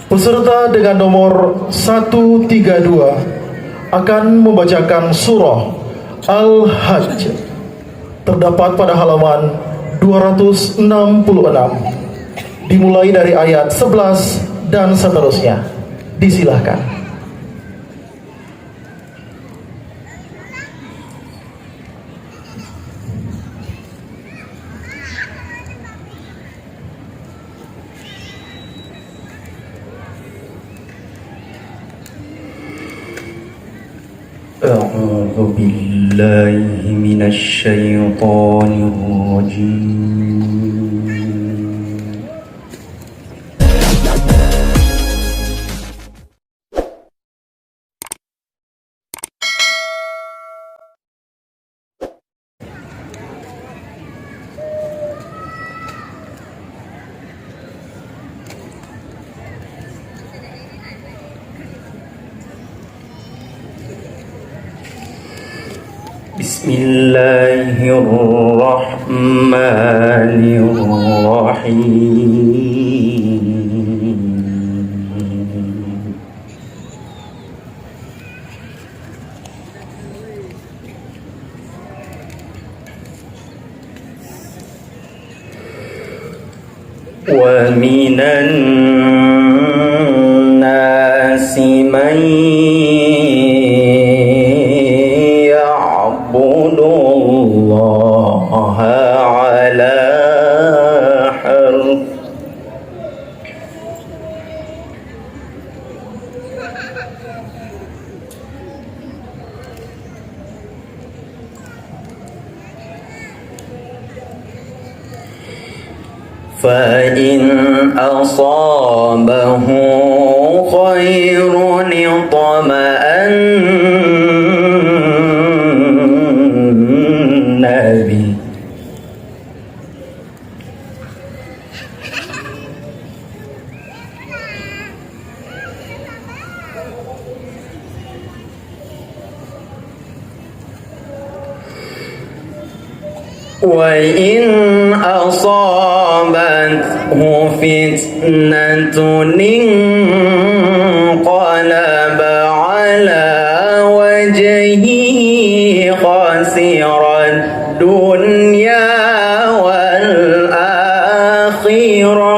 Peserta dengan nomor 132 akan membacakan surah Al-Hajj, terdapat pada halaman 266, dimulai dari ayat 11 dan seterusnya. Disilahkan. أعوذ بالله من الشيطان الرجيم. بسم الله الرحمن الرحيم. ومن الناس من يعبد الله على حرف فإن أصابه خير اطمأن به وإن أصابته فتنة انقلب على وجهه خسر الدنيا والآخرة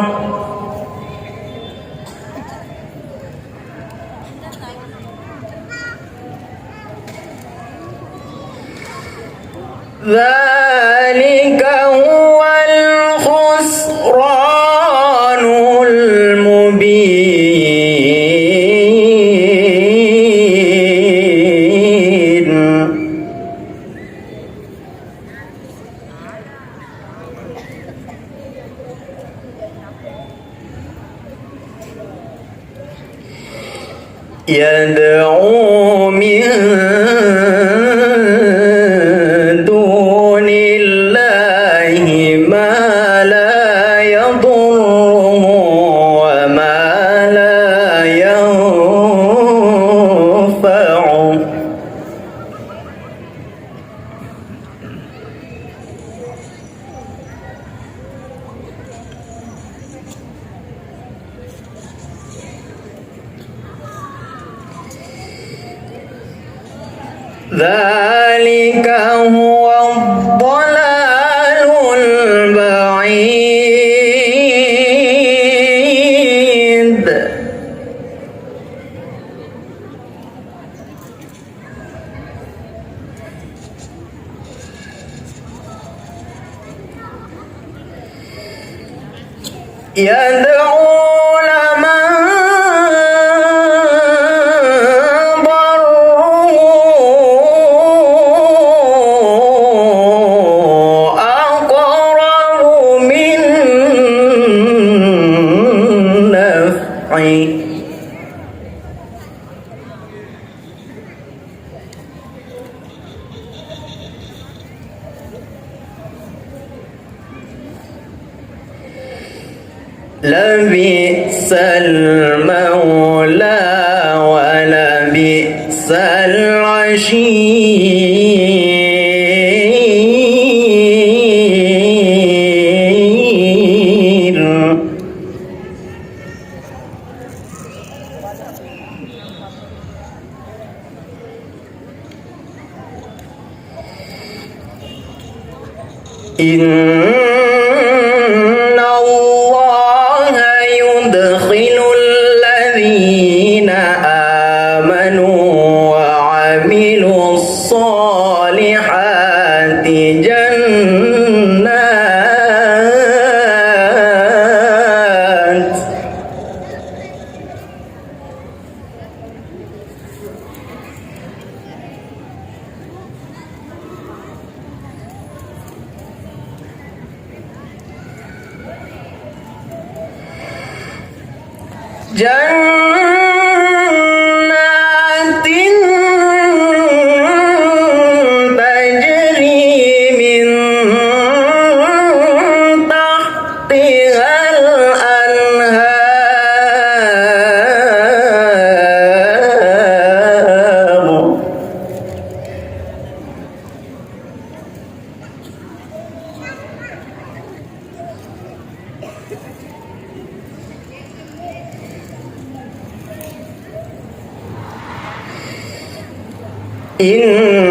ذلك هو الخسران المبين. يدعو من دون الله ما لا يضره وما لا ينفعه ذلك هو الضلال البعيد. يدعو لمن لبئس المولى ولبئس العشير. إن الله يدخل الذين آمنوا وعملوا الصالحات جنات جنات تجري من تحتها الأنهار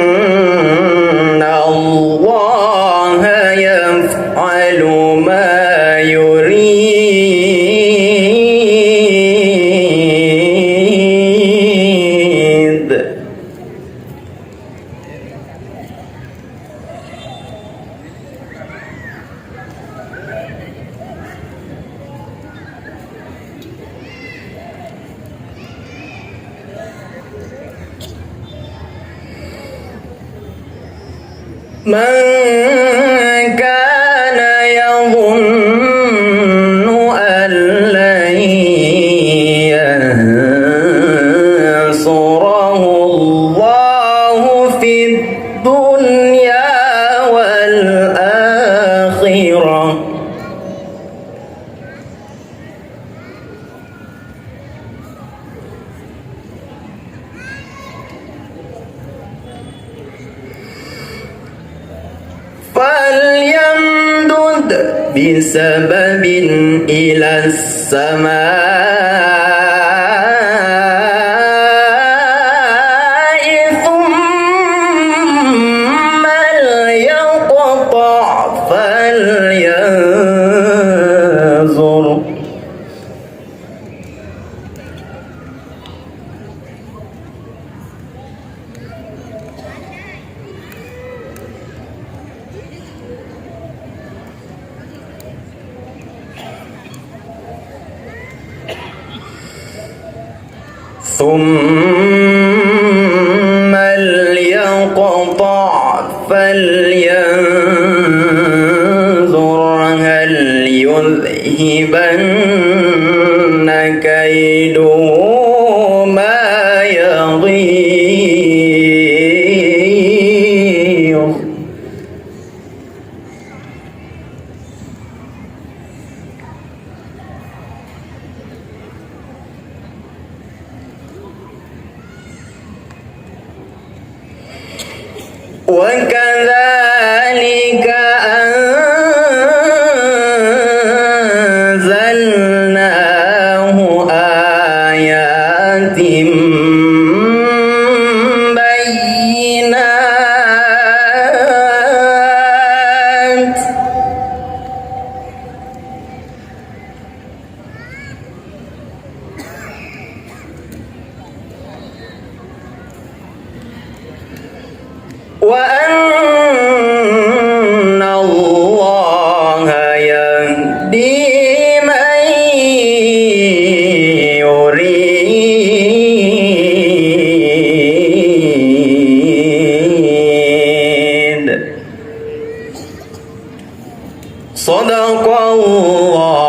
إن الله يفعل ما يريد من كان يظن أن لن ينصره الله في الدنيا والآخرة فليمدد بسبب إلى السماء ثم ليقطع فلينظر ثم ليقطع فلينظر هل يذهبن كيده ما يغيظ وكذلك أنزلناه آيات بينات وأن الله يهدي من يريد صدق الله